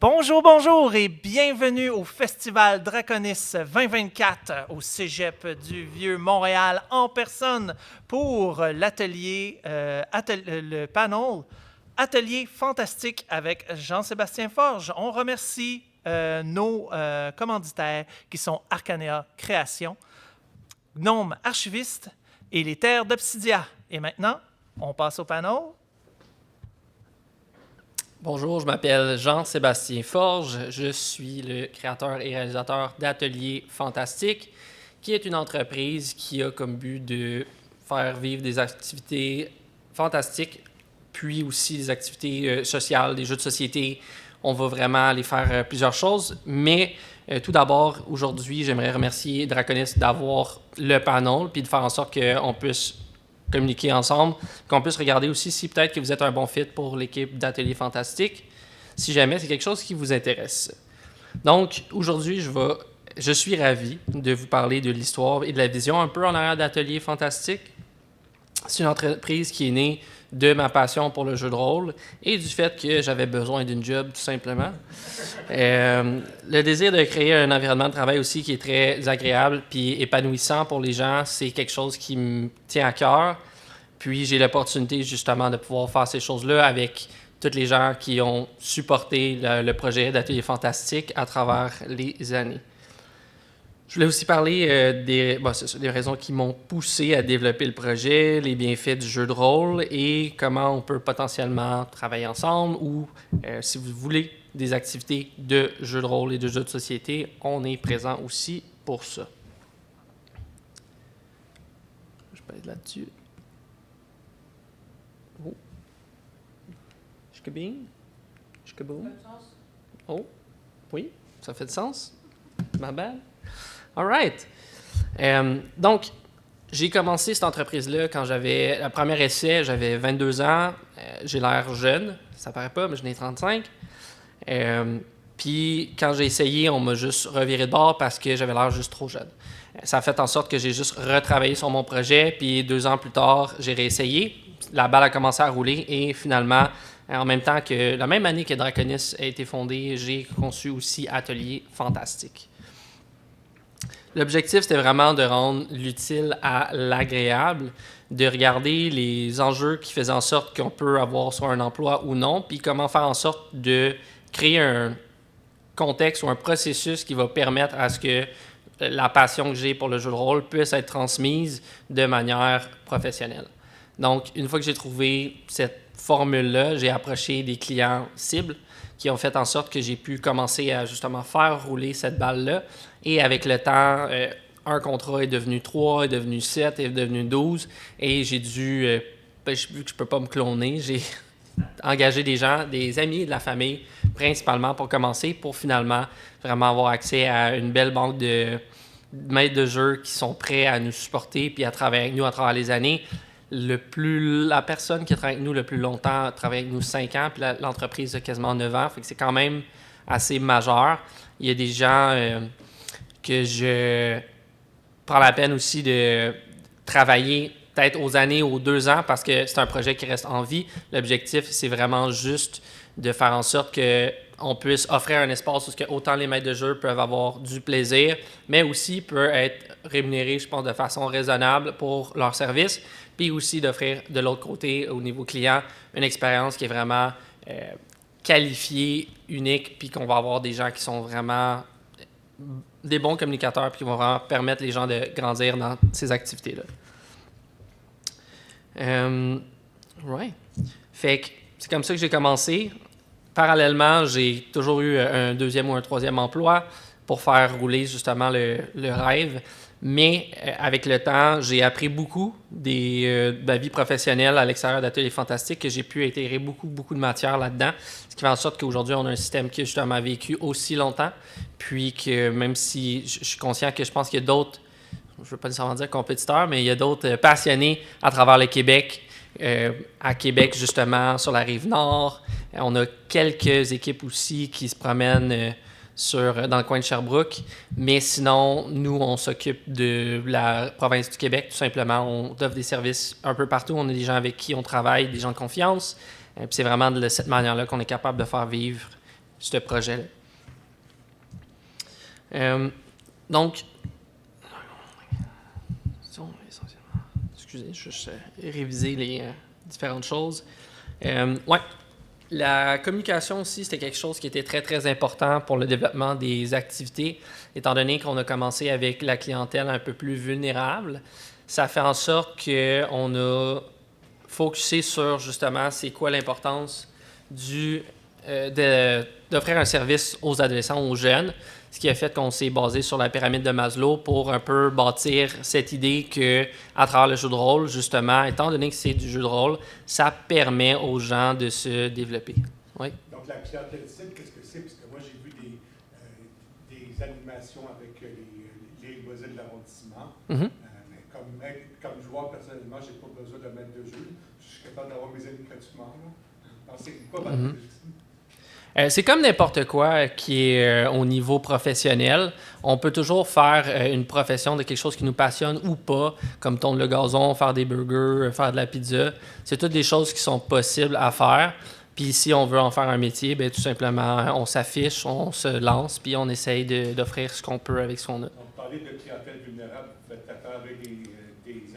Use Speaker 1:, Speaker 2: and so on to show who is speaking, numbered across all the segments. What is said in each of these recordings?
Speaker 1: Bonjour, bonjour et bienvenue au Festival Draconis 2024 au Cégep du Vieux-Montréal en personne pour le panel Atelier Fantastique avec Jean-Sébastien Forge. On remercie nos commanditaires qui sont Arcanea Création, Gnome Archiviste et les Terres d'Obsidia. Et maintenant, on passe au panel.
Speaker 2: Bonjour, je m'appelle Jean-Sébastien Forge. Je suis le créateur et réalisateur d'Atelier Fantastique, qui est une entreprise qui a comme but de faire vivre des activités fantastiques, puis aussi des activités sociales, des jeux de société. On va vraiment aller faire plusieurs choses, mais tout d'abord, aujourd'hui, j'aimerais remercier Draconis d'avoir le panel, puis de faire en sorte qu'on puisse communiquer ensemble, qu'on puisse regarder aussi si peut-être que vous êtes un bon fit pour l'équipe d'Atelier Fantastique, si jamais c'est quelque chose qui vous intéresse. Donc, aujourd'hui, je suis ravi de vous parler de l'histoire et de la vision un peu en arrière d'Atelier Fantastique. C'est une entreprise qui est née de ma passion pour le jeu de rôle et du fait que j'avais besoin d'une job, tout simplement. Le désir de créer un environnement de travail aussi qui est très agréable puis épanouissant pour les gens, c'est quelque chose qui me tient à cœur. Puis j'ai l'opportunité justement de pouvoir faire ces choses-là avec tous les gens qui ont supporté le projet d'Atelier Fantastique à travers les années. Je voulais aussi parler des raisons qui m'ont poussé à développer le projet, les bienfaits du jeu de rôle et comment on peut potentiellement travailler ensemble ou si vous voulez des activités de jeu de rôle et de jeux de société, on est présent aussi pour ça. Je peux être là-dessus. Oh. Shkabing? Shkaboom? Oh, oui, ça fait du sens. Ma bad. All right. Donc, j'ai commencé cette entreprise-là quand j'avais... Le premier essai, j'avais 22 ans. J'ai l'air jeune. Ça paraît pas, mais j'en ai 35. Puis, quand j'ai essayé, on m'a juste reviré de bord parce que j'avais l'air juste trop jeune. Ça a fait en sorte que j'ai juste retravaillé sur mon projet. Puis, 2 ans plus tard, j'ai réessayé. La balle a commencé à rouler et finalement, en même temps que... La même année que Draconis a été fondé, j'ai conçu aussi Atelier Fantastique. L'objectif, c'était vraiment de rendre l'utile à l'agréable, de regarder les enjeux qui faisaient en sorte qu'on peut avoir soit un emploi ou non, puis comment faire en sorte de créer un contexte ou un processus qui va permettre à ce que la passion que j'ai pour le jeu de rôle puisse être transmise de manière professionnelle. Donc, une fois que j'ai trouvé cette formule-là, j'ai approché des clients cibles qui ont fait en sorte que j'ai pu commencer à justement faire rouler cette balle-là. Et avec le temps, un contrat est devenu 3, est devenu 7, est devenu 12. Et j'ai dû, vu que je ne peux pas me cloner, j'ai engagé des gens, des amis de la famille, principalement pour commencer, pour finalement vraiment avoir accès à une belle banque de maîtres de jeu qui sont prêts à nous supporter puis à travailler avec nous à travers les années. La personne qui travaille avec nous le plus longtemps travaille avec nous 5 ans, puis l'entreprise a quasiment 9 ans, fait que c'est quand même assez majeur. Il y a des gens que je prends la peine aussi de travailler peut-être aux années, aux 2 ans, parce que c'est un projet qui reste en vie. L'objectif, c'est vraiment juste de faire en sorte qu'on puisse offrir un espace où autant les maîtres de jeu peuvent avoir du plaisir, mais aussi peuvent être rémunérés, je pense, de façon raisonnable pour leur service, puis aussi d'offrir de l'autre côté, au niveau client, une expérience qui est vraiment qualifiée, unique, puis qu'on va avoir des gens qui sont vraiment des bons communicateurs, puis qui vont vraiment permettre les gens de grandir dans ces activités-là. Right. Fait que c'est comme ça que j'ai commencé. Parallèlement, j'ai toujours eu un 2e ou un 3e emploi pour faire rouler justement le rêve. Mais avec le temps, j'ai appris beaucoup de ma vie professionnelle à l'extérieur d'Atelier Fantastique, que j'ai pu intégrer beaucoup de matière là-dedans, ce qui fait en sorte qu'aujourd'hui, on a un système qui a justement vécu aussi longtemps, puis que même si je suis conscient que je pense qu'il y a d'autres, je ne veux pas nécessairement dire compétiteurs, mais il y a d'autres passionnés à travers le Québec, à Québec justement, sur la Rive-Nord. On a quelques équipes aussi qui se promènent dans le coin de Sherbrooke. Mais sinon, nous, on s'occupe de la province du Québec, tout simplement. On offre des services un peu partout. On a des gens avec qui on travaille, des gens de confiance. Puis c'est vraiment de cette manière-là qu'on est capable de faire vivre ce projet-là. Donc, excusez, je vais juste réviser les différentes choses. Ouais, la communication aussi, c'était quelque chose qui était très, très important pour le développement des activités, étant donné qu'on a commencé avec la clientèle un peu plus vulnérable. Ça fait en sorte qu'on a focusé sur, justement, c'est quoi l'importance d'offrir un service aux adolescents, aux jeunes, ce qui a fait qu'on s'est basé sur la pyramide de Maslow pour un peu bâtir cette idée que, à travers le jeu de rôle, justement, étant donné que c'est du jeu de rôle, ça permet aux gens de se développer. Oui.
Speaker 3: Donc, la clientèle cible, qu'est-ce que c'est? Parce que moi, j'ai vu des animations avec les loisirs de l'arrondissement.
Speaker 2: Mm-hmm.
Speaker 3: Mais comme joueur, personnellement, je n'ai pas besoin de maître de jeu. Je suis capable d'avoir mes amis gratuitement. C'est quoi votre
Speaker 2: c'est comme n'importe quoi qui est au niveau professionnel. On peut toujours faire une profession de quelque chose qui nous passionne ou pas, comme tondre le gazon, faire des burgers, faire de la pizza. C'est toutes des choses qui sont possibles à faire. Puis si on veut en faire un métier, bien, tout simplement, on s'affiche, on se lance, puis on essaye d'offrir ce qu'on peut avec ce qu'on a.
Speaker 3: Donc, parler de clientèle vulnérable, vous faites affaire avec des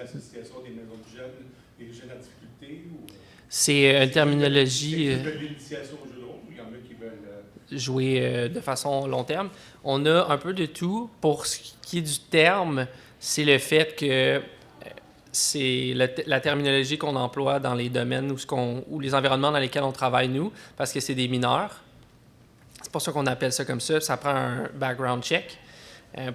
Speaker 3: associations, des maisons de jeunes, des jeunes en difficulté? Ou...
Speaker 2: C'est une terminologie...
Speaker 3: C'est de l'initiation au jeu de rôle ou il y en a qui veulent...
Speaker 2: jouer de façon long terme. On a un peu de tout. Pour ce qui est du terme, c'est le fait que c'est la terminologie qu'on emploie dans les domaines ou les environnements dans lesquels on travaille, nous, parce que c'est des mineurs. C'est pour ça qu'on appelle ça comme ça. Ça prend un background check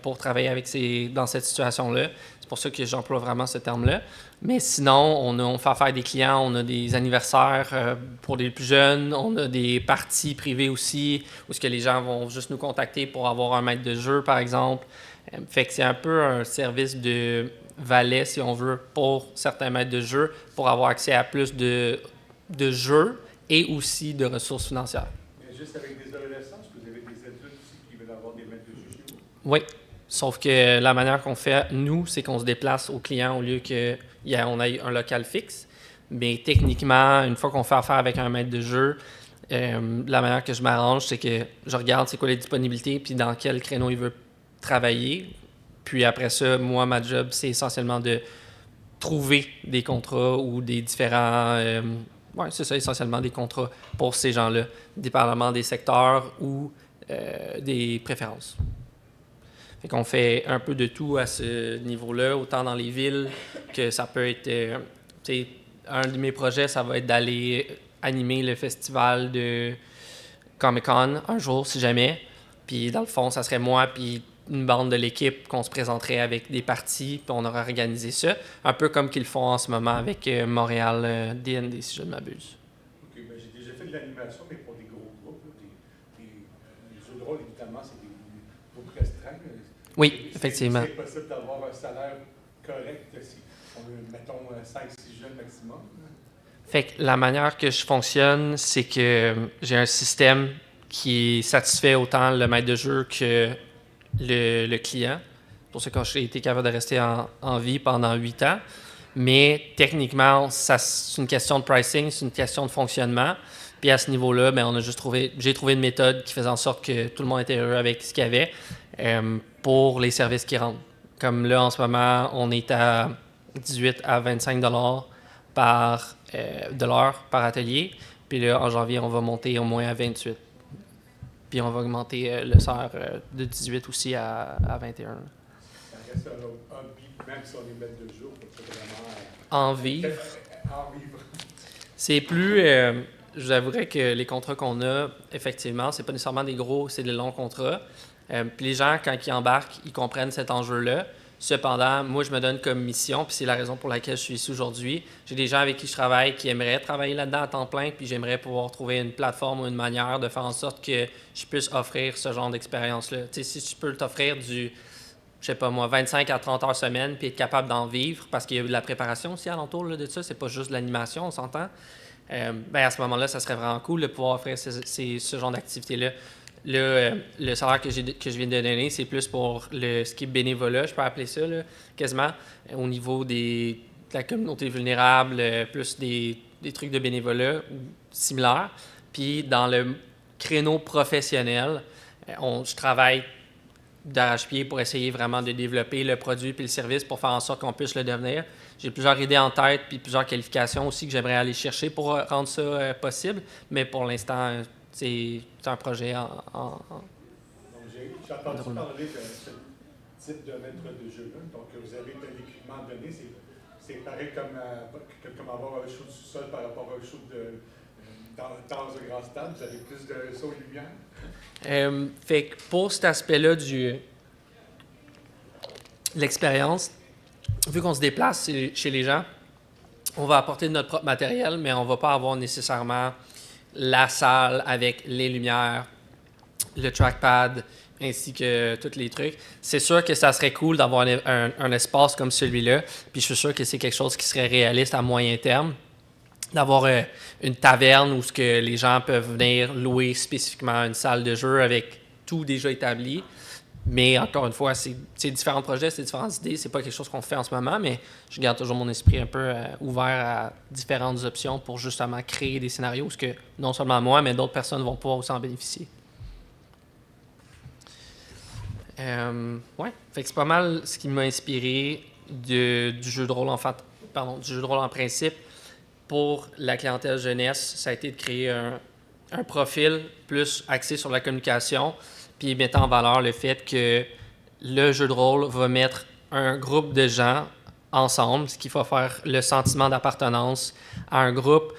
Speaker 2: pour travailler dans cette situation-là. C'est pour ça que j'emploie vraiment ce terme-là. Mais sinon, on fait affaire des clients, on a des anniversaires pour les plus jeunes, on a des parties privées aussi, où ce que les gens vont juste nous contacter pour avoir un maître de jeu, par exemple. Fait que c'est un peu un service de valet, si on veut, pour certains maîtres de jeu, pour avoir accès à plus de jeux et aussi de ressources financières.
Speaker 3: Mais juste avec des adolescents, est-ce que vous avez des adultes aussi qui veulent avoir des maîtres de jeu chez vous?
Speaker 2: Oui. Sauf que la manière qu'on fait, nous, c'est qu'on se déplace au client au lieu qu'on ait un local fixe. Mais techniquement, une fois qu'on fait affaire avec un maître de jeu, la manière que je m'arrange, c'est que je regarde c'est quoi les disponibilités puis dans quel créneau il veut travailler. Puis après ça, moi, ma job, c'est essentiellement de trouver des contrats ou des différents... oui, c'est ça, essentiellement des contrats pour ces gens-là, dépendamment des secteurs ou des préférences. Fait qu'on fait un peu de tout à ce niveau-là, autant dans les villes que ça peut être... un de mes projets, ça va être d'aller animer le festival de Comic-Con un jour, si jamais. Puis dans le fond, ça serait moi puis une bande de l'équipe qu'on se présenterait avec des parties, puis on aurait organisé ça. Un peu comme qu'ils font en ce moment avec Montréal D&D, si je ne m'abuse.
Speaker 3: OK, bien, j'ai déjà fait de l'animation, mais pour des gros groupes. Les jeux de rôle, évidemment, c'est des groupes restreints.
Speaker 2: Oui, effectivement.
Speaker 3: C'est possible d'avoir un salaire correct si on a, mettons, 5-6 jeunes maximum.
Speaker 2: Fait que la manière que je fonctionne, c'est que j'ai un système qui satisfait autant le maître de jeu que le client. C'est pour ça que j'ai été capable de rester en vie pendant 8 ans. Mais techniquement, c'est une question de pricing, c'est une question de fonctionnement. Puis à ce niveau-là, ben, j'ai trouvé une méthode qui faisait en sorte que tout le monde était heureux avec ce qu'il y avait pour les services qui rentrent. Comme là, en ce moment, on est à 18 à 25 de l'heure par atelier. Puis là, en janvier, on va monter au moins à 28. Puis on va augmenter le salaire de 18 aussi à 21.
Speaker 3: Ça reste un hobby, même si on est maître de jour, c'est vraiment...
Speaker 2: En vivre.
Speaker 3: En vivre.
Speaker 2: C'est plus... je vous avouerais que les contrats qu'on a, effectivement, c'est pas nécessairement des gros, c'est des longs contrats. Puis les gens, quand ils embarquent, ils comprennent cet enjeu-là. Cependant, moi, je me donne comme mission, puis c'est la raison pour laquelle je suis ici aujourd'hui. J'ai des gens avec qui je travaille qui aimeraient travailler là-dedans à temps plein, puis j'aimerais pouvoir trouver une plateforme ou une manière de faire en sorte que je puisse offrir ce genre d'expérience-là. Tu sais, si je peux t'offrir je sais pas moi, 25 à 30 heures semaine, puis être capable d'en vivre, parce qu'il y a de la préparation aussi alentour là, de ça, c'est pas juste de l'animation, on s'entend. Ben à ce moment-là, ça serait vraiment cool de pouvoir offrir ce genre d'activité-là. Là, le salaire que je viens de donner, c'est plus pour ce qui est bénévolat, je peux appeler ça, là, quasiment, au niveau de la communauté vulnérable, plus des trucs de bénévolat similaires. Puis dans créneau professionnel, je travaille d'arrache-pied pour essayer vraiment de développer le produit puis le service pour faire en sorte qu'on puisse le devenir. J'ai plusieurs idées en tête puis plusieurs qualifications aussi que j'aimerais aller chercher pour rendre ça possible, mais pour l'instant, c'est un projet en
Speaker 3: Donc, j'ai entendu parler de ce type de maître de jeu-là. Donc, vous avez de l'équipement donné. C'est pareil comme avoir un show du sol par rapport à un show dans un grand stade. Vous avez plus de saut et lumière.
Speaker 2: Fait que pour cet aspect-là de l'expérience, vu qu'on se déplace chez les gens, on va apporter notre propre matériel, mais on ne va pas avoir nécessairement la salle avec les lumières, le trackpad, ainsi que tous les trucs. C'est sûr que ça serait cool d'avoir un espace comme celui-là, puis je suis sûr que c'est quelque chose qui serait réaliste à moyen terme, d'avoir une taverne où ce que les gens peuvent venir louer spécifiquement une salle de jeu avec tout déjà établi. Mais encore une fois, c'est différents projets, c'est différentes idées. C'est pas quelque chose qu'on fait en ce moment, mais je garde toujours mon esprit un peu ouvert à différentes options pour justement créer des scénarios où ce que non seulement moi, mais d'autres personnes vont pouvoir aussi en bénéficier. Ouais, fait que c'est pas mal ce qui m'a inspiré du jeu de rôle du jeu de rôle en principe. Pour la clientèle jeunesse, ça a été de créer un profil plus axé sur la communication, puis mettant en valeur le fait que le jeu de rôle va mettre un groupe de gens ensemble, ce qui va faire le sentiment d'appartenance à un groupe.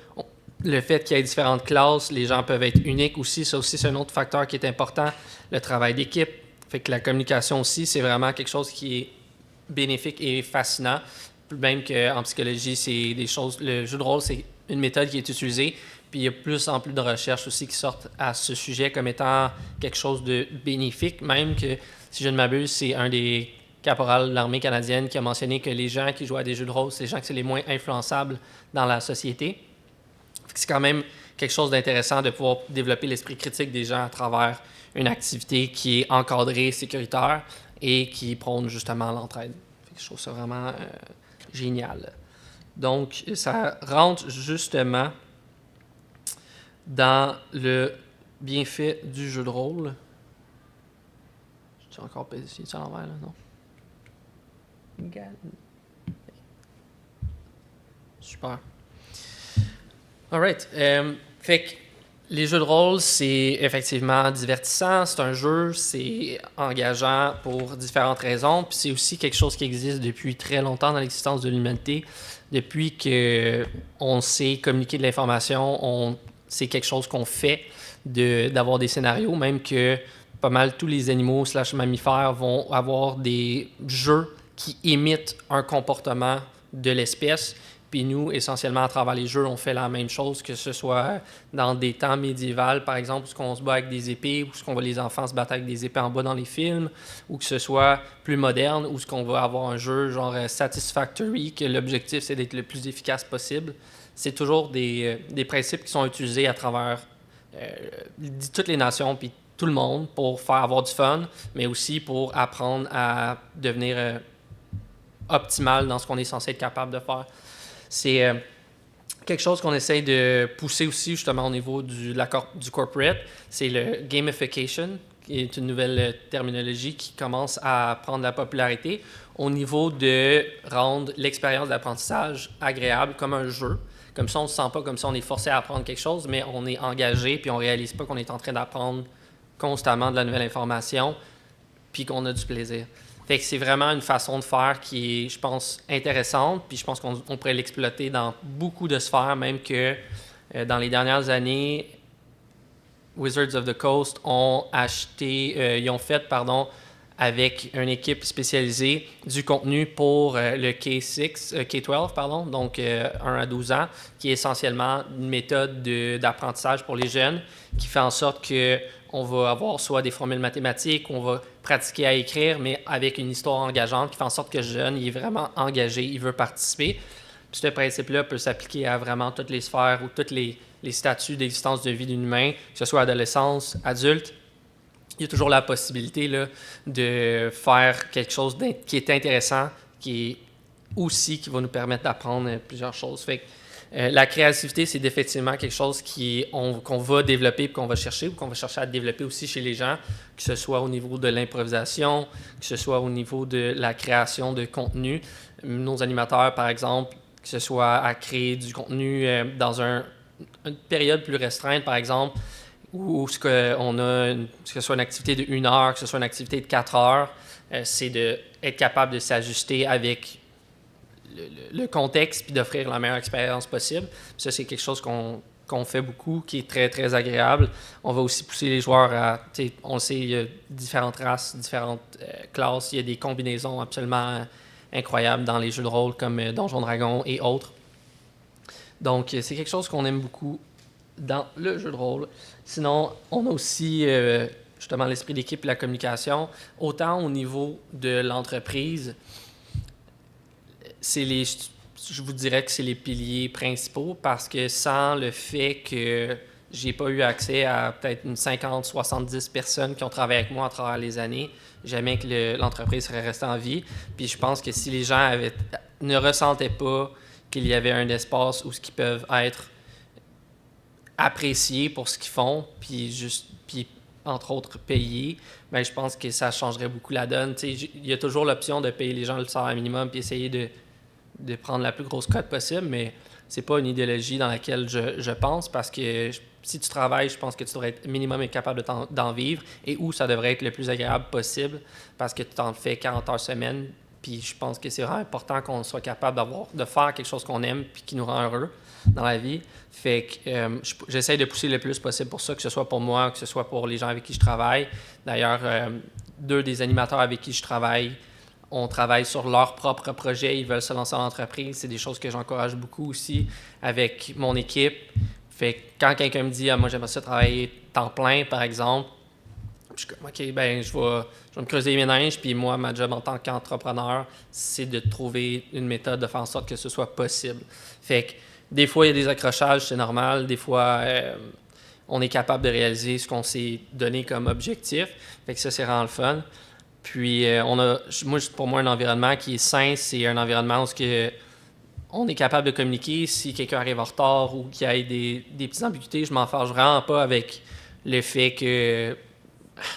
Speaker 2: Le fait qu'il y ait différentes classes, les gens peuvent être uniques aussi. Ça aussi, c'est un autre facteur qui est important. Le travail d'équipe. Fait que la communication aussi, c'est vraiment quelque chose qui est bénéfique et fascinant. Même qu'en psychologie, c'est des choses. Le jeu de rôle, c'est une méthode qui est utilisée. Puis il y a plus en plus de recherches aussi qui sortent à ce sujet comme étant quelque chose de bénéfique. Même que, si je ne m'abuse, c'est un des caporals de l'armée canadienne qui a mentionné que les gens qui jouent à des jeux de rôle, c'est les gens qui sont les moins influençables dans la société. C'est quand même quelque chose d'intéressant de pouvoir développer l'esprit critique des gens à travers une activité qui est encadrée, sécuritaire et qui prône justement l'entraide. Je trouve ça vraiment génial. Donc, ça rentre justement dans le bienfait du jeu de rôle. Je suis encore pesé à l'envers, là, non? Super. Alright. Fait que les jeux de rôle, c'est effectivement divertissant, c'est un jeu, c'est engageant pour différentes raisons, puis c'est aussi quelque chose qui existe depuis très longtemps dans l'existence de l'humanité. Depuis qu'on sait communiquer de l'information, c'est quelque chose qu'on fait d'avoir des scénarios, même que pas mal tous les animaux / mammifères vont avoir des jeux qui imitent un comportement de l'espèce. Puis nous, essentiellement, à travers les jeux, on fait la même chose, que ce soit dans des temps médiévaux, par exemple, où on se bat avec des épées, où on voit les enfants se battre avec des épées en bas dans les films, ou que ce soit plus moderne, où on va avoir un jeu genre Satisfactory, que l'objectif, c'est d'être le plus efficace possible. C'est toujours des principes qui sont utilisés à travers toutes les nations, puis tout le monde, pour faire avoir du fun, mais aussi pour apprendre à devenir optimal dans ce qu'on est censé être capable de faire. C'est quelque chose qu'on essaye de pousser aussi justement au niveau du corporate. C'est le gamification, qui est une nouvelle terminologie qui commence à prendre de la popularité au niveau de rendre l'expérience d'apprentissage agréable comme un jeu. Comme ça, on ne se sent pas comme si on est forcé à apprendre quelque chose, mais on est engagé puis on ne réalise pas qu'on est en train d'apprendre constamment de la nouvelle information puis qu'on a du plaisir. Fait que c'est vraiment une façon de faire qui est, je pense, intéressante, puis je pense qu'on pourrait l'exploiter dans beaucoup de sphères, même que dans les dernières années, Wizards of the Coast ont fait, avec une équipe spécialisée du contenu pour le K-12, donc 1 à 12 ans, qui est essentiellement une méthode d'apprentissage pour les jeunes, qui fait en sorte qu'on va avoir soit des formules mathématiques, on va pratiquer à écrire, mais avec une histoire engageante qui fait en sorte que le jeune il est vraiment engagé, il veut participer. Puis ce principe-là peut s'appliquer à vraiment toutes les sphères ou tous les statuts d'existence de vie d'un humain, que ce soit adolescence, adulte. Il y a toujours la possibilité là, de faire quelque chose qui est intéressant, qui va nous permettre d'apprendre plusieurs choses. Fait La créativité, c'est effectivement quelque chose qu'on va développer et qu'on va chercher, ou qu'on va chercher à développer aussi chez les gens, que ce soit au niveau de l'improvisation, que ce soit au niveau de la création de contenu. Nos animateurs, par exemple, que ce soit à créer du contenu dans une période plus restreinte, par exemple, ou que ce soit une activité de 1 heure, que ce soit une activité de 4 heures, c'est d'être capable de s'ajuster avec le contexte puis d'offrir la meilleure expérience possible. Ça, c'est quelque chose qu'on fait beaucoup, qui est très, très agréable. On va aussi pousser les joueurs à... On le sait, il y a différentes races, différentes classes. Il y a des combinaisons absolument incroyables dans les jeux de rôle comme Donjons Dragons et autres. Donc, c'est quelque chose qu'on aime beaucoup dans le jeu de rôle. Sinon, on a aussi justement l'esprit d'équipe et la communication. Autant au niveau de l'entreprise, je vous dirais que c'est les piliers principaux, parce que sans le fait que j'ai pas eu accès à peut-être une 50-70 personnes qui ont travaillé avec moi à travers les années, jamais que l'entreprise serait restée en vie. Puis je pense que si les gens ne ressentaient pas qu'il y avait un espace où ils peuvent être appréciés pour ce qu'ils font, puis entre autres payés, ben je pense que ça changerait beaucoup la donne. Il y a toujours l'option de payer les gens le salaire minimum puis essayer de prendre la plus grosse cote possible, mais c'est pas une idéologie dans laquelle je pense, parce que si tu travailles, je pense que tu devrais être minimum capable d'en vivre, et où ça devrait être le plus agréable possible, parce que tu t'en fais 40 heures semaine, puis je pense que c'est vraiment important qu'on soit capable de faire quelque chose qu'on aime puis qui nous rend heureux dans la vie. Fait que j'essaie de pousser le plus possible pour ça, que ce soit pour moi, que ce soit pour les gens avec qui je travaille. D'ailleurs, 2 des animateurs avec qui je travaille, on travaille sur leur propre projet, ils veulent se lancer en entreprise. C'est des choses que j'encourage beaucoup aussi avec mon équipe. Fait que quand quelqu'un me dit « moi j'aimerais ça travailler temps plein », par exemple, je suis comme « OK, ben je vais me creuser les méninges », puis moi, ma job en tant qu'entrepreneur, c'est de trouver une méthode de faire en sorte que ce soit possible. Fait que des fois, il y a des accrochages, c'est normal. Des fois, on est capable de réaliser ce qu'on s'est donné comme objectif. Fait que ça, c'est vraiment le fun. Puis, pour moi, un environnement qui est sain, c'est un environnement où on est capable de communiquer. Si quelqu'un arrive en retard ou qu'il y ait des petites ambiguïtés, je m'en fâche vraiment pas avec le fait que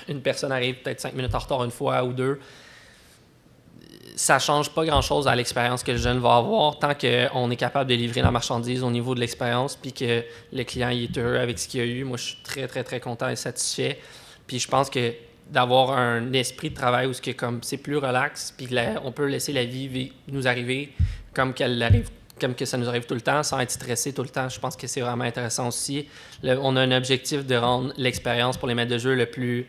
Speaker 2: une personne arrive peut-être 5 minutes en retard une fois ou 2. Ça change pas grand-chose à l'expérience que le jeune va avoir, tant qu'on est capable de livrer la marchandise au niveau de l'expérience, puis que le client il est heureux avec ce qu'il a eu. Moi, je suis très, très, très content et satisfait. Puis je pense que d'avoir un esprit de travail où c'est plus relax, puis on peut laisser la vie nous arriver comme que ça nous arrive tout le temps, sans être stressé tout le temps. Je pense que c'est vraiment intéressant aussi. On a un objectif de rendre l'expérience pour les maîtres de jeu le plus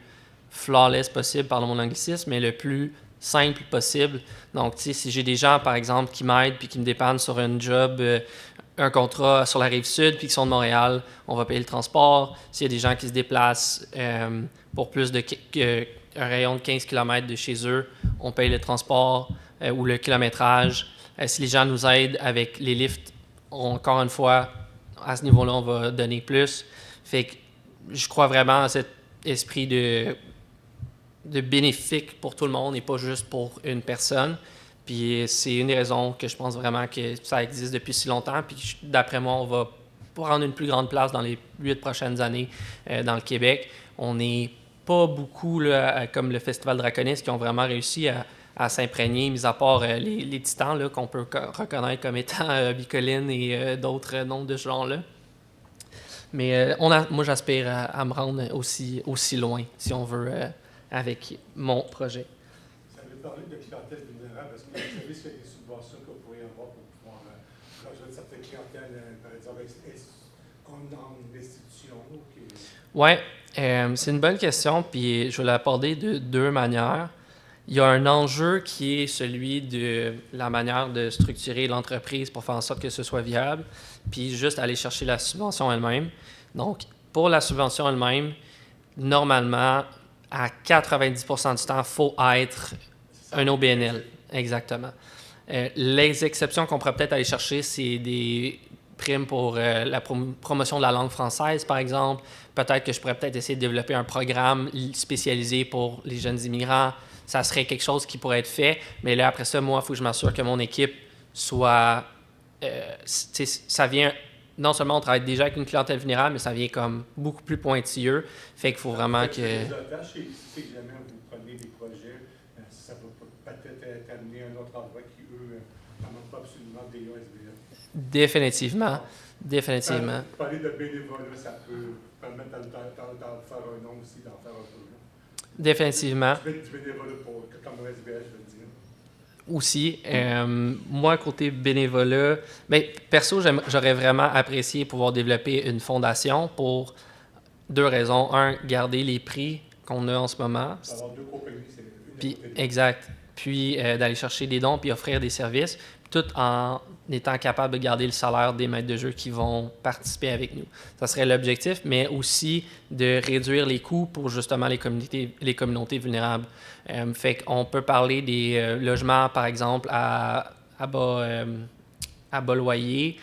Speaker 2: flawless possible, pardon mon anglicisme, mais le plus simple possible. Donc, si j'ai des gens, par exemple, qui m'aident puis qui me dépannent sur un job, un contrat sur la Rive-Sud puis qui sont de Montréal, on va payer le transport. S'il y a des gens qui se déplacent pour plus un rayon de 15 km de chez eux, on paye le transport ou le kilométrage. Si les gens nous aident avec les lifts, encore une fois, à ce niveau-là, on va donner plus. Fait que je crois vraiment à cet esprit de bénéfique pour tout le monde et pas juste pour une personne. Puis c'est une des raisons que je pense vraiment que ça existe depuis si longtemps. Puis d'après moi, on va prendre une plus grande place dans les 8 prochaines années dans le Québec. On n'est pas beaucoup là, comme le Festival Draconis qui ont vraiment réussi à s'imprégner, mis à part les Titans là, qu'on peut reconnaître comme étant Bicoline et d'autres noms de ce genre-là. Mais moi, j'aspire à me rendre aussi loin, si on veut, avec mon projet.
Speaker 3: Vous avez parlé de clientèle vulnérable. Est-ce que vous savez s'il y a des subventions que vous pourriez avoir pour pouvoir rejoindre certaines clientèles, par exemple, en institution?
Speaker 2: Oui, c'est une bonne question, puis je vais l'aborder de 2 manières. Il y a un enjeu qui est celui de la manière de structurer l'entreprise pour faire en sorte que ce soit viable, puis juste aller chercher la subvention elle-même. Donc, pour la subvention elle-même, normalement, à 90% du temps, il faut être un OBNL. Exactement. Les exceptions qu'on pourrait peut-être aller chercher, c'est des primes pour la promotion de la langue française, par exemple. Peut-être que je pourrais peut-être essayer de développer un programme spécialisé pour les jeunes immigrants. Ça serait quelque chose qui pourrait être fait. Mais là, après ça, moi, il faut que je m'assure que mon équipe soit ça vient... Non seulement on travaille déjà avec une clientèle vulnérable, mais ça vient comme beaucoup plus pointilleux. Fait qu'il faut vraiment que...
Speaker 3: Les otages, c'est que jamais vous prenez des projets, ça va peut-être amener un autre endroit qui, eux, n'en ont pas absolument des SBL.
Speaker 2: Définitivement. Définitivement.
Speaker 3: Parler de bénévolat, ça peut permettre d'en faire un nom aussi, d'en faire un peu.
Speaker 2: Définitivement.
Speaker 3: Du bénévolat comme SBL, je veux dire.
Speaker 2: Aussi, moi, côté bénévolat, mais perso, j'aurais vraiment apprécié pouvoir développer une fondation pour 2 raisons. Un, garder les prix qu'on a en ce moment.
Speaker 3: Avoir 2 compagnies, c'est une
Speaker 2: Puis,
Speaker 3: côté de
Speaker 2: exact. Puis, d'aller chercher des dons puis offrir des services, tout en étant capable de garder le salaire des maîtres de jeu qui vont participer avec nous. Ça serait l'objectif, mais aussi de réduire les coûts pour justement les communautés vulnérables. Fait qu'on peut parler des logements, par exemple, à bas loyer,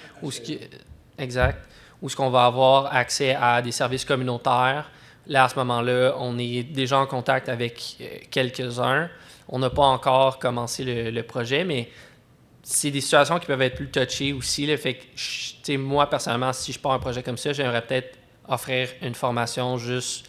Speaker 2: exact, où ce qu'on va avoir accès à des services communautaires. Là, à ce moment-là, on est déjà en contact avec quelques-uns. On n'a pas encore commencé le projet, mais c'est des situations qui peuvent être plus touchées aussi. Là, fait que, moi, personnellement, si je pars un projet comme ça, j'aimerais peut-être offrir une formation juste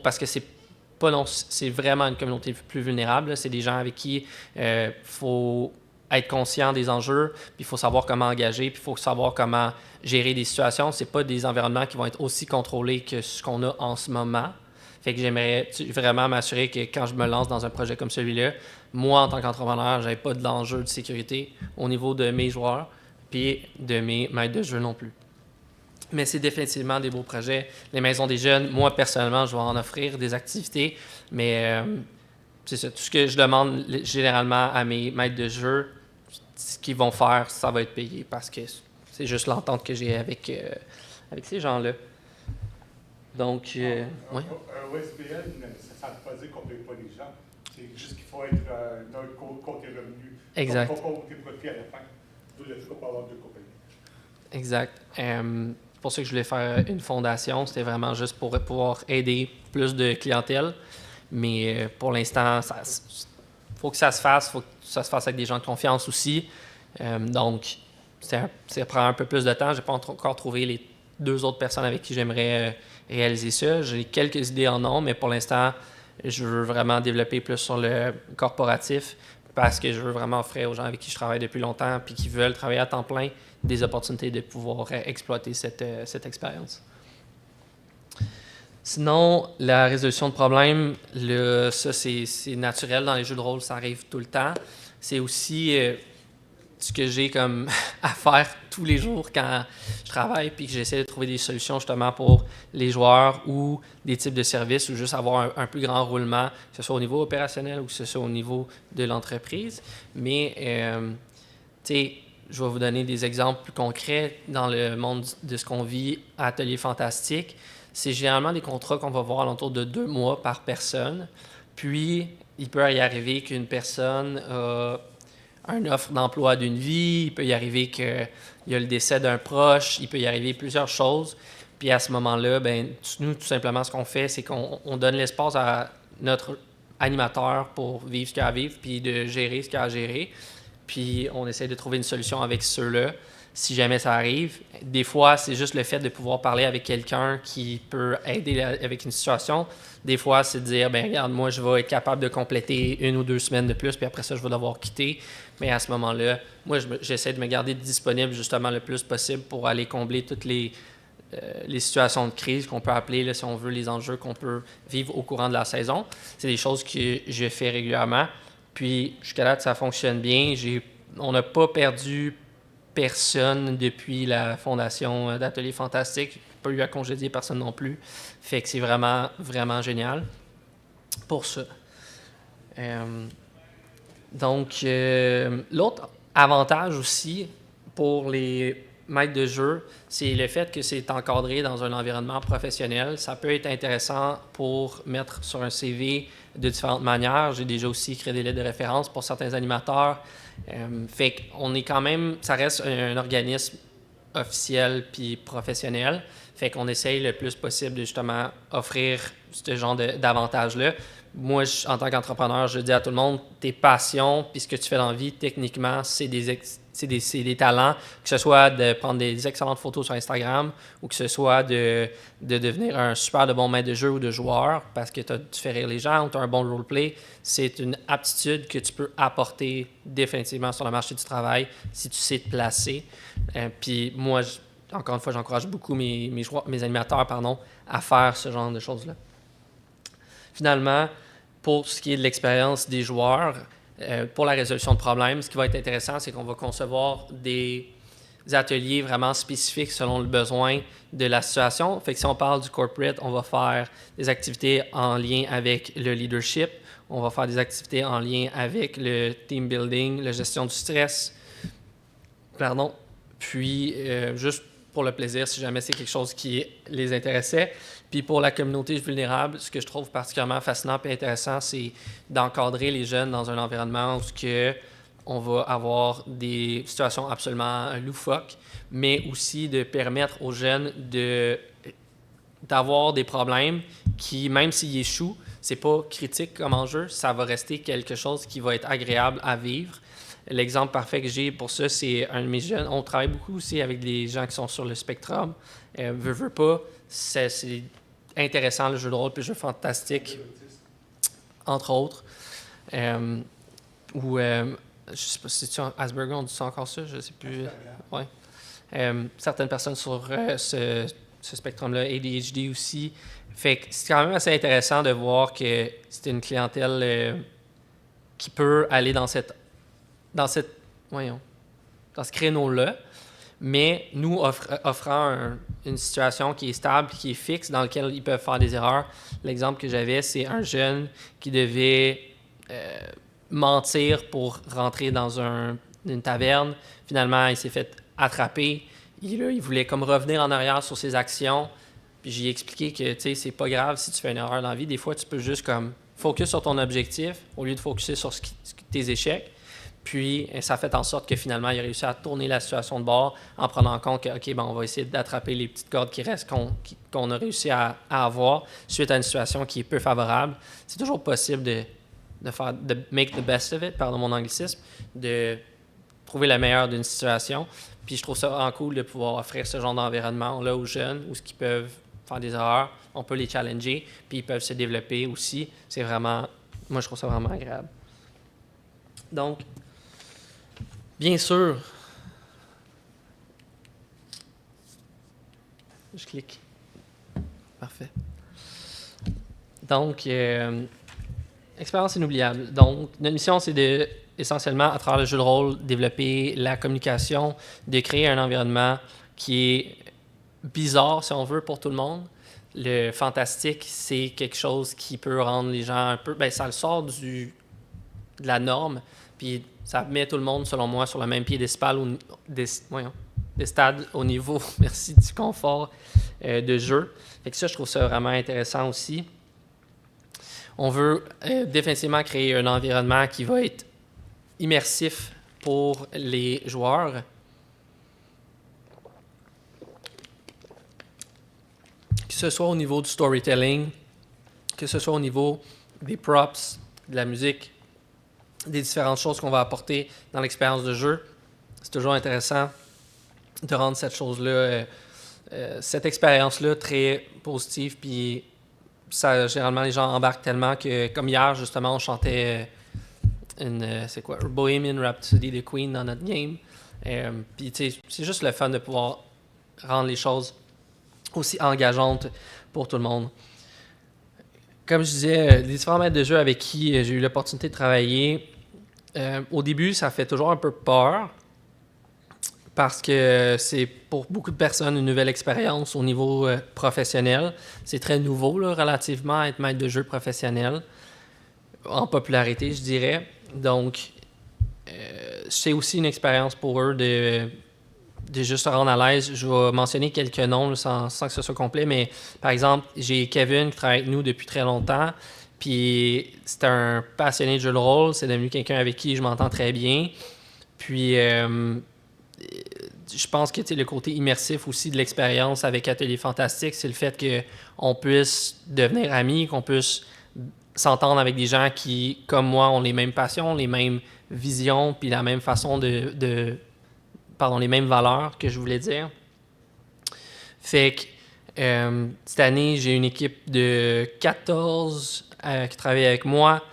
Speaker 2: parce que c'est vraiment une communauté plus vulnérable. Là. C'est des gens avec qui il faut être conscient des enjeux, puis il faut savoir comment engager, puis il faut savoir comment gérer des situations. C'est pas des environnements qui vont être aussi contrôlés que ce qu'on a en ce moment. Fait que j'aimerais vraiment m'assurer que quand je me lance dans un projet comme celui-là, moi, en tant qu'entrepreneur, j'avais pas d'enjeu de sécurité au niveau de mes joueurs puis de mes maîtres de jeu non plus. Mais c'est définitivement des beaux projets. Les maisons des jeunes, moi, personnellement, je vais en offrir des activités, mais c'est ça. Tout ce que je demande généralement à mes maîtres de jeu, ce qu'ils vont faire, ça va être payé parce que c'est juste l'entente que j'ai avec ces gens-là. Donc, ouais.
Speaker 3: Un OSBL, ça ne veut pas dire qu'on ne paye pas les gens. C'est juste qu'il faut être d'un côté revenu.
Speaker 2: Exact.
Speaker 3: Il ne faut pas côté profit à la fin. D'où le fait qu'on peut avoir 2 compagnies.
Speaker 2: Exact. C'est pour ça que je voulais faire une fondation. C'était vraiment juste pour pouvoir aider plus de clientèle. Mais pour l'instant, il faut que ça se fasse. Il faut que ça se fasse avec des gens de confiance aussi. Donc, ça prend un peu plus de temps. Je n'ai pas encore trouvé les 2 autres personnes avec qui j'aimerais réaliser ça. J'ai quelques idées en nom, mais pour l'instant, je veux vraiment développer plus sur le corporatif parce que je veux vraiment offrir aux gens avec qui je travaille depuis longtemps puis qui veulent travailler à temps plein des opportunités de pouvoir exploiter cette expérience. Sinon, la résolution de problèmes, ça c'est naturel dans les jeux de rôle, ça arrive tout le temps. C'est aussi ce que j'ai comme à faire tous les jours quand je travaille puis que j'essaie de trouver des solutions justement pour les joueurs ou des types de services ou juste avoir un plus grand roulement, que ce soit au niveau opérationnel ou que ce soit au niveau de l'entreprise. Mais, tu sais, je vais vous donner des exemples plus concrets dans le monde de ce qu'on vit à Atelier Fantastique. C'est généralement des contrats qu'on va voir alentour de 2 mois par personne. Puis, il peut y arriver qu'une personne a une offre d'emploi d'une vie, il peut y arriver qu'il y a le décès d'un proche, il peut y arriver plusieurs choses. Puis à ce moment-là, nous, tout simplement, ce qu'on fait, c'est qu'on donne l'espace à notre animateur pour vivre ce qu'il a à vivre, puis de gérer ce qu'il a à gérer. Puis on essaie de trouver une solution avec ceux-là, si jamais ça arrive. Des fois, c'est juste le fait de pouvoir parler avec quelqu'un qui peut aider avec une situation. Des fois, c'est de dire, regarde, moi, je vais être capable de compléter 1 ou 2 semaines de plus, puis après ça, je vais devoir quitter. Mais à ce moment-là, moi, j'essaie de me garder disponible justement le plus possible pour aller combler toutes les situations de crise qu'on peut appeler, là, si on veut, les enjeux qu'on peut vivre au courant de la saison. C'est des choses que je fais régulièrement. Puis, jusqu'à là, ça fonctionne bien. On n'a pas perdu personne depuis la fondation d'Atelier Fantastique. Pas eu à congédier personne non plus. Fait que c'est vraiment, vraiment génial pour ça. Donc, l'autre avantage aussi pour les maîtres de jeu, c'est le fait que c'est encadré dans un environnement professionnel. Ça peut être intéressant pour mettre sur un CV de différentes manières. J'ai déjà aussi créé des lettres de référence pour certains animateurs. Fait qu'on est quand même, ça reste un organisme officiel puis professionnel. Fait qu'on essaye le plus possible de justement offrir ce genre d'avantages-là. Moi, en tant qu'entrepreneur, je dis à tout le monde, tes passions puis ce que tu fais dans la vie, techniquement, c'est des talents, que ce soit de prendre des excellentes photos sur Instagram ou que ce soit de devenir un super de bon maître de jeu ou de joueur parce que tu fais rire les gens ou tu as un bon roleplay. C'est une aptitude que tu peux apporter définitivement sur le marché du travail si tu sais te placer. Puis moi, encore une fois, j'encourage beaucoup mes animateurs à faire ce genre de choses-là. Finalement, pour ce qui est de l'expérience des joueurs, pour la résolution de problèmes, ce qui va être intéressant, c'est qu'on va concevoir des ateliers vraiment spécifiques selon le besoin de la situation. Fait que si on parle du corporate, on va faire des activités en lien avec le leadership, on va faire des activités en lien avec le team building, la gestion du stress, puis juste pour le plaisir, si jamais c'est quelque chose qui les intéressait. Puis pour la communauté vulnérable, ce que je trouve particulièrement fascinant et intéressant, c'est d'encadrer les jeunes dans un environnement où on va avoir des situations absolument loufoques, mais aussi de permettre aux jeunes d'avoir des problèmes qui, même s'ils échouent, c'est pas critique comme enjeu, ça va rester quelque chose qui va être agréable à vivre. L'exemple parfait que j'ai pour ça, c'est un de mes jeunes. On travaille beaucoup aussi avec des gens qui sont sur le spectrum. Veux pas, c'est intéressant le jeu de rôle, puis le jeu fantastique, entre autres. Je sais pas si tu as Asperger, on dit ça encore ça, je sais plus. Ouais. Certaines personnes sur ce spectrum-là, ADHD aussi. Fait que c'est quand même assez intéressant de voir que c'est une clientèle qui peut aller dans ce créneau-là, mais nous offrant une situation qui est stable, qui est fixe, dans laquelle ils peuvent faire des erreurs. L'exemple que j'avais, c'est un jeune qui devait mentir pour rentrer dans une taverne. Finalement, il s'est fait attraper. Il voulait comme revenir en arrière sur ses actions. Puis j'ai expliqué que, tu sais, c'est pas grave si tu fais une erreur dans la vie. Des fois, tu peux juste comme focus sur ton objectif au lieu de focuser sur tes échecs. Puis, ça fait en sorte que finalement, il a réussi à tourner la situation de bord en prenant en compte que, OK, on va essayer d'attraper les petites cordes qui restent qu'on a réussi à avoir suite à une situation qui est peu favorable. C'est toujours possible de make the best of it, pardon mon anglicisme, de trouver le meilleur d'une situation. Puis, je trouve ça vraiment cool de pouvoir offrir ce genre d'environnement-là aux jeunes où ils peuvent faire des erreurs, on peut les challenger, puis ils peuvent se développer aussi. C'est vraiment, moi, je trouve ça vraiment agréable. Donc, bien sûr, je clique. Parfait. Donc, expérience inoubliable. Donc, notre mission, c'est essentiellement, à travers le jeu de rôle, développer la communication, de créer un environnement qui est bizarre, si on veut, pour tout le monde. Le fantastique, c'est quelque chose qui peut rendre les gens un peu... ça le sort de la norme, puis ça met tout le monde, selon moi, sur le même piédestal au niveau, merci, du confort de jeu. Fait que ça, je trouve ça vraiment intéressant aussi. On veut définitivement créer un environnement qui va être immersif pour les joueurs. Que ce soit au niveau du storytelling, que ce soit au niveau des props, de la musique, des différentes choses qu'on va apporter dans l'expérience de jeu. C'est toujours intéressant de rendre cette chose-là, cette expérience-là très positive. Puis ça, généralement, les gens embarquent tellement que, comme hier, justement, on chantait Bohemian Rhapsody de Queen dans notre game. Puis tu sais, c'est juste le fun de pouvoir rendre les choses aussi engageantes pour tout le monde. Comme je disais, les différents maîtres de jeu avec qui j'ai eu l'opportunité de travailler, au début, ça fait toujours un peu peur parce que c'est pour beaucoup de personnes une nouvelle expérience au niveau professionnel. C'est très nouveau là, relativement à être maître de jeu professionnel, en popularité, je dirais. Donc, c'est aussi une expérience pour eux de juste se rendre à l'aise. Je vais mentionner quelques noms là, sans que ce soit complet, mais par exemple, j'ai Kevin qui travaille avec nous depuis très longtemps, puis c'est un passionné de jeu de rôle, c'est devenu quelqu'un avec qui je m'entends très bien. Puis, je pense que le côté immersif aussi de l'expérience avec Atelier Fantastique, c'est le fait qu'on puisse devenir amis, qu'on puisse s'entendre avec des gens qui, comme moi, ont les mêmes passions, les mêmes visions, puis la même façon pardon, les mêmes valeurs que je voulais dire. Fait que cette année, j'ai une équipe de 14 qui travaille avec moi,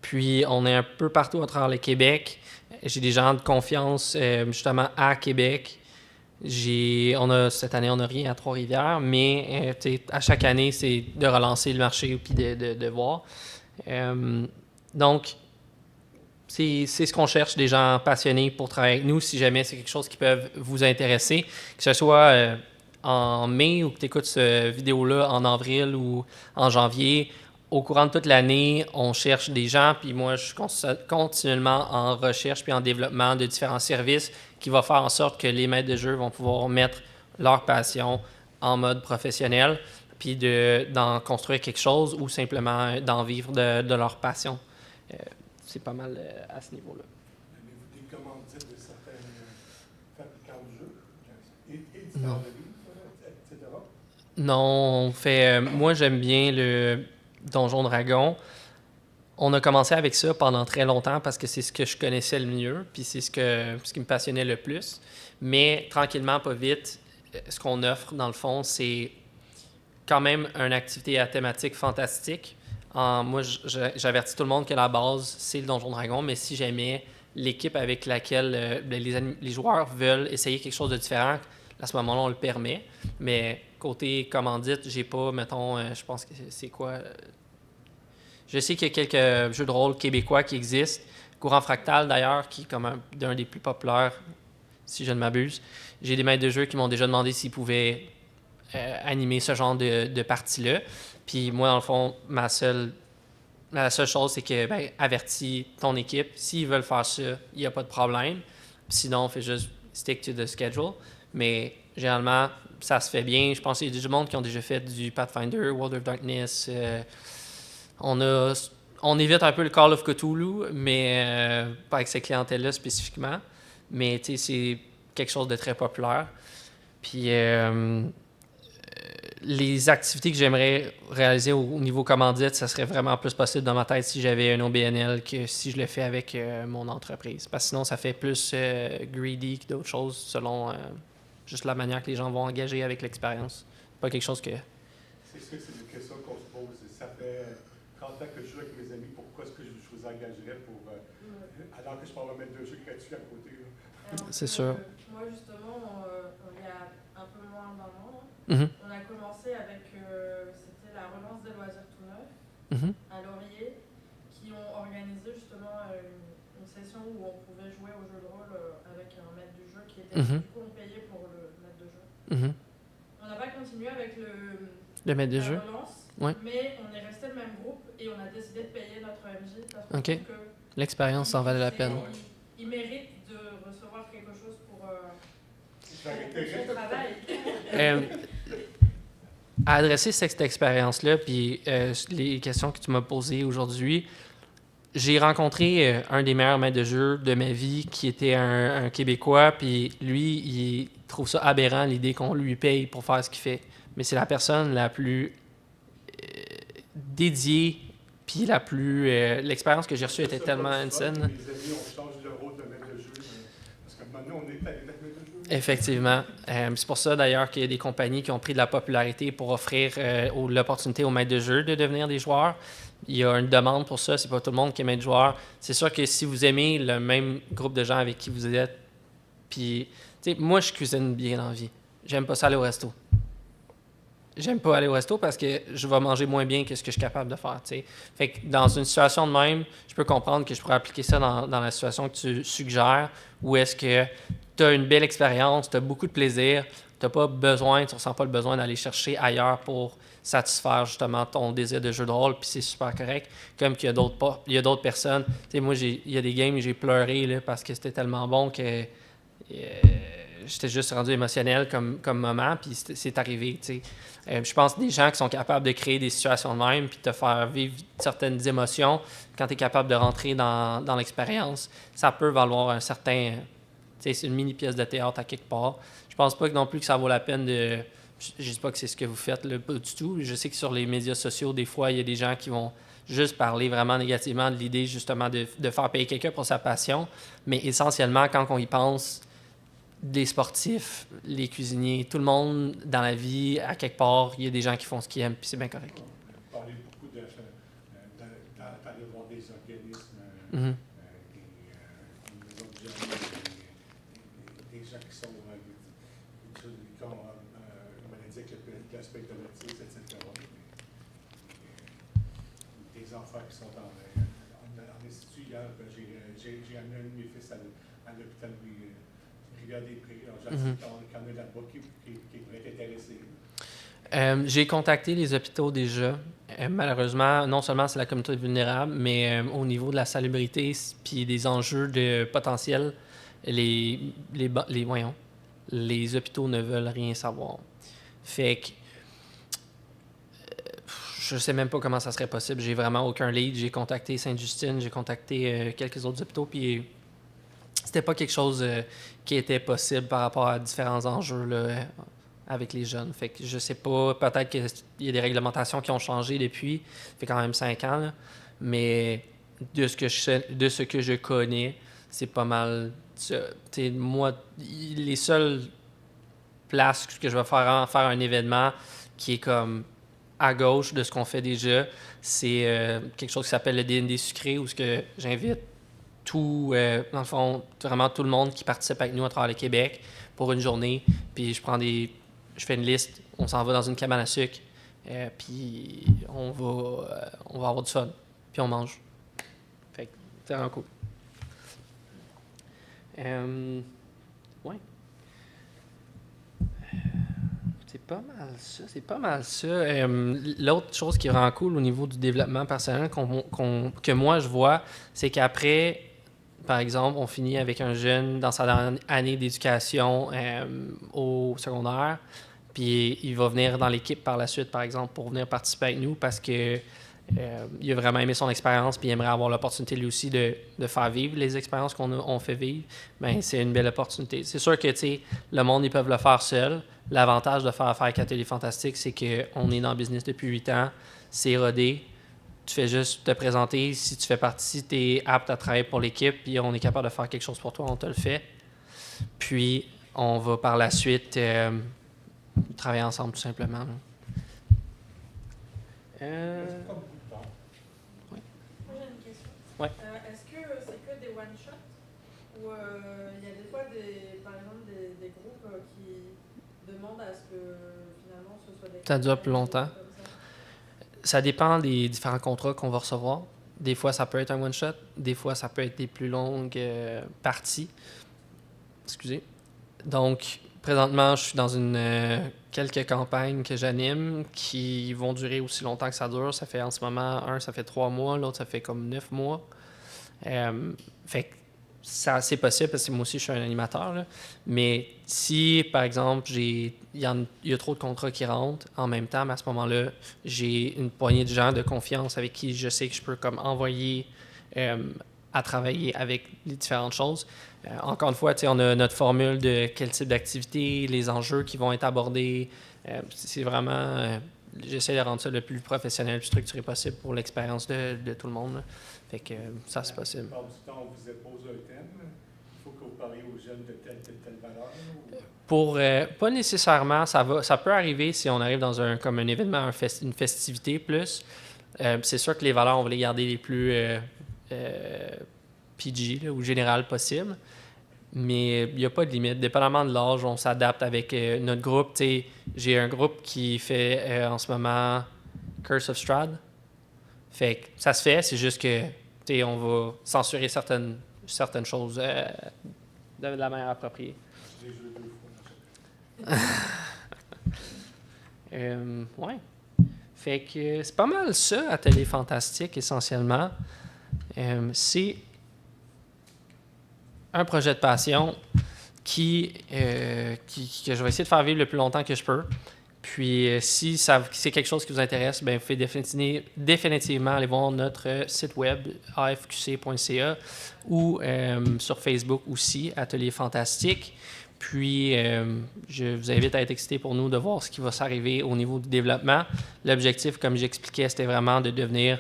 Speaker 2: puis on est un peu partout à travers le Québec. J'ai des gens de confiance justement à Québec. Cette année, on n'a rien à Trois-Rivières, mais à chaque année, c'est de relancer le marché puis de voir. Donc, c'est ce qu'on cherche, des gens passionnés pour travailler avec nous, si jamais c'est quelque chose qui peut vous intéresser, que ce soit en mai ou que tu écoutes cette vidéo-là en avril ou en janvier. Au courant de toute l'année, on cherche des gens, puis moi, je suis continuellement en recherche puis en développement de différents services qui vont faire en sorte que les maîtres de jeu vont pouvoir mettre leur passion en mode professionnel, puis d'en construire quelque chose ou simplement d'en vivre de leur passion. C'est pas mal à ce niveau-là.
Speaker 3: Avez-vous des commandites de certains fabricants de jeux,
Speaker 2: Non.
Speaker 3: éditeurs de livres, etc.?
Speaker 2: Non, on fait. Moi, j'aime bien le Donjon Dragon. On a commencé avec ça pendant très longtemps parce que c'est ce que je connaissais le mieux, puis c'est ce qui me passionnait le plus. Mais tranquillement, pas vite, ce qu'on offre, dans le fond, c'est quand même une activité à thématique fantastique. Moi, j'avertis tout le monde que la base, c'est le Donjon Dragon, mais si jamais l'équipe avec laquelle les joueurs veulent essayer quelque chose de différent, à ce moment-là, on le permet. Mais côté commandite, j'ai pas, mettons, je pense que c'est quoi... Je sais qu'il y a quelques jeux de rôle québécois qui existent. Courant Fractal, d'ailleurs, qui est comme un des plus populaires, si je ne m'abuse. J'ai des maîtres de jeu qui m'ont déjà demandé s'ils pouvaient animer ce genre de partie-là. Puis moi, dans le fond, la seule chose, c'est que, avertis ton équipe. S'ils veulent faire ça, il n'y a pas de problème. Puis sinon, on fait juste stick to the schedule. Mais généralement, ça se fait bien. Je pense qu'il y a du monde qui ont déjà fait du Pathfinder, World of Darkness. On évite un peu le Call of Cthulhu, mais pas avec ces clientèles-là spécifiquement. Mais c'est quelque chose de très populaire. Puis les activités que j'aimerais réaliser au niveau commandite, ça serait vraiment plus possible dans ma tête si j'avais un OBNL que si je le fais avec mon entreprise. Parce que sinon, ça fait plus greedy que d'autres choses selon juste la manière que les gens vont engager avec l'expérience. Pas quelque chose que...
Speaker 3: C'est sûr que c'est une question qu'on se pose. Ça fait 30 ans que je joue avec mes amis. Pourquoi est-ce que je vous engagerais pour... alors que je peux avoir mettre 2 jeux gratuits à côté?
Speaker 2: C'est sûr.
Speaker 4: Moi, justement, il y a un peu moins d'un an,
Speaker 2: Mm-hmm.
Speaker 4: on a commencé avec, c'était la relance des loisirs tout neufs
Speaker 2: Mm-hmm.
Speaker 4: à Laurier, qui ont organisé justement une session où on pouvait jouer au jeu de rôle avec un maître du jeu qui était du coup on payait pour le maître de jeu.
Speaker 2: Mm-hmm.
Speaker 4: On n'a pas continué avec
Speaker 2: Le maître de
Speaker 4: la
Speaker 2: jeu?
Speaker 4: relance,
Speaker 2: Ouais.
Speaker 4: mais on est resté le même groupe et on a décidé de payer notre MJ parce qu'on
Speaker 2: Ok.
Speaker 4: trouve que
Speaker 2: L'expérience en valait la peine.
Speaker 4: il mérite de recevoir quelque chose pour son
Speaker 3: J'arrêterais.
Speaker 4: travail.
Speaker 2: À adresser cette expérience-là, puis les questions que tu m'as posées aujourd'hui, j'ai rencontré un des meilleurs maîtres de jeu de ma vie qui était un Québécois, puis lui, il trouve ça aberrant l'idée qu'on lui paye pour faire ce qu'il fait. Mais c'est la personne la plus dédiée, puis la plus... l'expérience que j'ai reçue était tellement insane.
Speaker 3: Mes amis, on change le rôle de maître de jeu. Parce que maintenant, on est avec maître de jeu.
Speaker 2: Effectivement. C'est pour ça, d'ailleurs, qu'il y a des compagnies qui ont pris de la popularité pour offrir l'opportunité aux maîtres de jeu de devenir des joueurs. Il y a une demande pour ça. C'est pas tout le monde qui est maître joueur. C'est sûr que si vous aimez le même groupe de gens avec qui vous êtes, puis, tu sais, moi, je cuisine bien dans la vie. J'aime pas ça aller au resto. J'aime pas aller au resto parce que je vais manger moins bien que ce que je suis capable de faire, tu sais. Fait que dans une situation de même, je peux comprendre que je pourrais appliquer ça dans la situation que tu suggères, où est-ce que tu as une belle expérience, tu as beaucoup de plaisir, tu ne ressens pas le besoin d'aller chercher ailleurs pour satisfaire justement ton désir de jeu de rôle, puis c'est super correct. Comme qu'il y a d'autres personnes. Tu sais, moi, il y a des games où j'ai pleuré là, parce que c'était tellement bon que j'étais juste rendu émotionnel comme moment, puis c'est arrivé, tu sais. Je pense des gens qui sont capables de créer des situations de même, puis de te faire vivre certaines émotions, quand tu es capable de rentrer dans l'expérience, ça peut valoir un certain c'est une mini pièce de théâtre à quelque part. Je pense pas non plus que ça vaut la peine de... Je dis pas que c'est ce que vous faites, là, pas du tout. Je sais que sur les médias sociaux, des fois, il y a des gens qui vont juste parler vraiment négativement de l'idée, justement, de faire payer quelqu'un pour sa passion. Mais essentiellement, quand on y pense, les sportifs, les cuisiniers, tout le monde dans la vie, à quelque part, il y a des gens qui font ce qu'ils aiment, puis c'est bien correct.
Speaker 3: On parlait beaucoup d'aller voir des organismes,
Speaker 2: Mhm.
Speaker 3: des gens qui sont qui ont une maladie avec l'aspect autisme, etc. Des enfants qui sont en institut. Hier, j'ai amené un de mes fils à l'hôpital Rivière-des-Prés. Alors, j'ai dit qu'il y en a là-bas qui pourraient être intéressés.
Speaker 2: J'ai contacté les hôpitaux déjà. Malheureusement, non seulement c'est la communauté vulnérable, mais au niveau de la salubrité puis des enjeux de potentiel, les hôpitaux ne veulent rien savoir. Fait que je sais même pas comment ça serait possible. J'ai vraiment aucun lead. J'ai contacté Sainte-Justine, j'ai contacté quelques autres hôpitaux, puis c'était pas quelque chose qui était possible par rapport à différents enjeux là, avec les jeunes. Fait que je sais pas, peut-être qu'il y a des réglementations qui ont changé depuis. Ça fait quand même 5 ans, là. Mais de ce que je connais, c'est pas mal ça. T'sais, moi, les seules places que je vais faire un événement qui est comme à gauche de ce qu'on fait déjà, c'est quelque chose qui s'appelle le D&D sucré, où ce que j'invite dans le fond, vraiment tout le monde qui participe avec nous à travers le Québec pour une journée. Puis je fais une liste, on s'en va dans une cabane à sucre, puis on va avoir du fun, puis on mange. Fait que c'est vraiment cool. Ouais. C'est pas mal ça. L'autre chose qui est vraiment cool au niveau du développement personnel que moi je vois, c'est qu'après, par exemple, on finit avec un jeune dans sa dernière année d'éducation au secondaire, puis il va venir dans l'équipe par la suite, par exemple, pour venir participer avec nous parce que il a vraiment aimé son expérience, puis il aimerait avoir l'opportunité lui aussi de faire vivre les expériences on fait vivre. Bien, c'est une belle opportunité. C'est sûr que, tu sais, le monde, ils peuvent le faire seul. L'avantage de faire affaire avec Atelier Fantastique, c'est qu'on est dans le business depuis 8 ans, c'est rodé. Tu fais juste te présenter. Si tu fais partie, tu es apte à travailler pour l'équipe, puis on est capable de faire quelque chose pour toi, on te le fait. Puis, on va par la suite travailler ensemble, tout simplement.
Speaker 4: Moi j'ai une question.
Speaker 2: Ouais.
Speaker 4: Est-ce que c'est que des one-shots ou il y a des fois, par exemple, des groupes qui demandent à ce que finalement ce soit des...
Speaker 2: Ça dure plus longtemps. Ça dépend des différents contrats qu'on va recevoir. Des fois, ça peut être un one-shot. Des fois, ça peut être des plus longues parties. Excusez. Donc, présentement, je suis dans quelques campagnes que j'anime qui vont durer aussi longtemps que ça dure. Ça fait en ce moment, ça fait 3 mois, l'autre, ça fait comme 9 mois. Fait que c'est possible parce que moi aussi, je suis un animateur. Là. Mais si, par exemple, il y a trop de contrats qui rentrent en même temps, mais à ce moment-là, j'ai une poignée de gens de confiance avec qui je sais que je peux comme envoyer à travailler avec les différentes choses. Encore une fois, on a notre formule de quel type d'activité, les enjeux qui vont être abordés. C'est vraiment... j'essaie de rendre ça le plus professionnel, le plus structuré possible pour l'expérience de tout le monde. Là. Fait que ça, c'est possible.
Speaker 3: La plupart du temps, on vous impose un thème. Il faut que vous parliez aux jeunes de telle valeur.
Speaker 2: Pour pas nécessairement, ça peut arriver si on arrive dans comme un événement, une festivité plus. C'est sûr que les valeurs, on va les garder les plus PG là, ou générales possibles. Mais il n'y a pas de limite. Dépendamment de l'âge, on s'adapte avec notre groupe. T'sais, j'ai un groupe qui fait en ce moment Curse of Strahd. Fait que ça se fait, c'est juste que on va censurer certaines choses de la manière appropriée.
Speaker 3: J'ai joué 2 fois.
Speaker 2: Ouais. Fait que c'est pas mal ça, Atelier Fantastique, essentiellement. C'est un projet de passion que je vais essayer de faire vivre le plus longtemps que je peux. Puis, si c'est quelque chose qui vous intéresse, ben, vous pouvez définitivement aller voir notre site web afqc.ca ou sur Facebook aussi, Atelier Fantastique. Puis, je vous invite à être excité pour nous de voir ce qui va s'arriver au niveau du développement. L'objectif, comme j'expliquais, c'était vraiment de devenir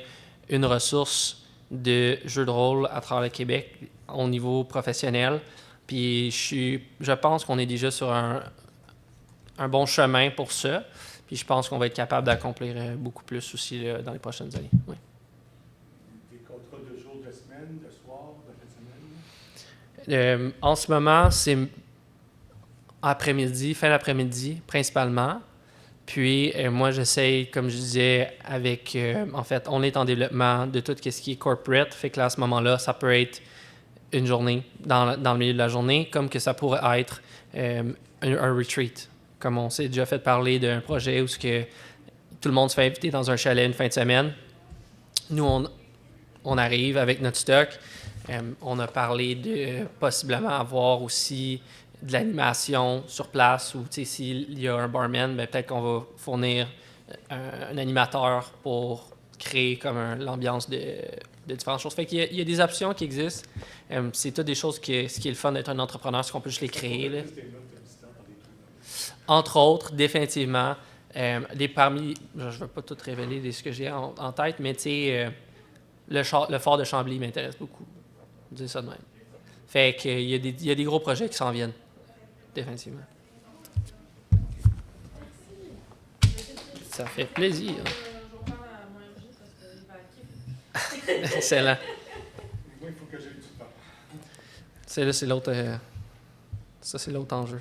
Speaker 2: une ressource de jeux de rôle à travers le Québec au niveau professionnel. Puis, je pense qu'on est déjà sur un bon chemin pour ça. Puis, je pense qu'on va être capable d'accomplir beaucoup plus aussi là, dans les prochaines années. Oui.
Speaker 3: Des contrats de jour, de semaine, de soir, de fin de semaine?
Speaker 2: En ce moment, c'est fin d'après-midi, principalement. Puis, moi, j'essaye, comme je disais, en fait, on est en développement de tout ce qui est corporate. Fait que là, à ce moment-là, ça peut être une journée dans le milieu de la journée, comme que ça pourrait être un retreat. Comme on s'est déjà fait parler d'un projet où que tout le monde se fait inviter dans un chalet une fin de semaine. Nous, on arrive avec notre stock. On a parlé de possiblement avoir aussi de l'animation sur place ou s'il y a un barman, ben, peut-être qu'on va fournir un animateur pour créer comme l'ambiance de différentes choses. Fait qu'il y a des options qui existent. C'est toutes des choses ce qui est le fun d'être un entrepreneur, c'est qu'on peut juste les créer. Là. Entre autres, définitivement, je ne vais pas tout révéler de ce que j'ai en tête, mais le fort de Chambly m'intéresse beaucoup. Je dis ça de même. Fait qu'il y a des gros projets qui s'en viennent. Définitivement. Ça fait plaisir.
Speaker 4: Je reparle à mon MJ parce qu'il va à Kif.
Speaker 2: Excellent.
Speaker 3: Moi, il faut que j'aille du temps.
Speaker 2: C'est l'autre. Ça, c'est l'autre enjeu.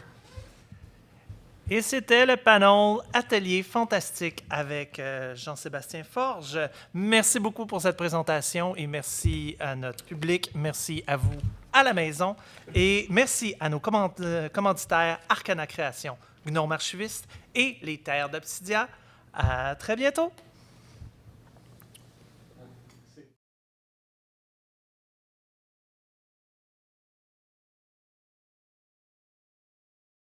Speaker 1: Et c'était le panel Atelier Fantastique avec Jean-Sébastien Forge. Merci beaucoup pour cette présentation et merci à notre public. Merci à vous à la maison et merci à nos commanditaires Arcana Création, Gnome Archiviste et les Terres d'Obsidia. À très bientôt!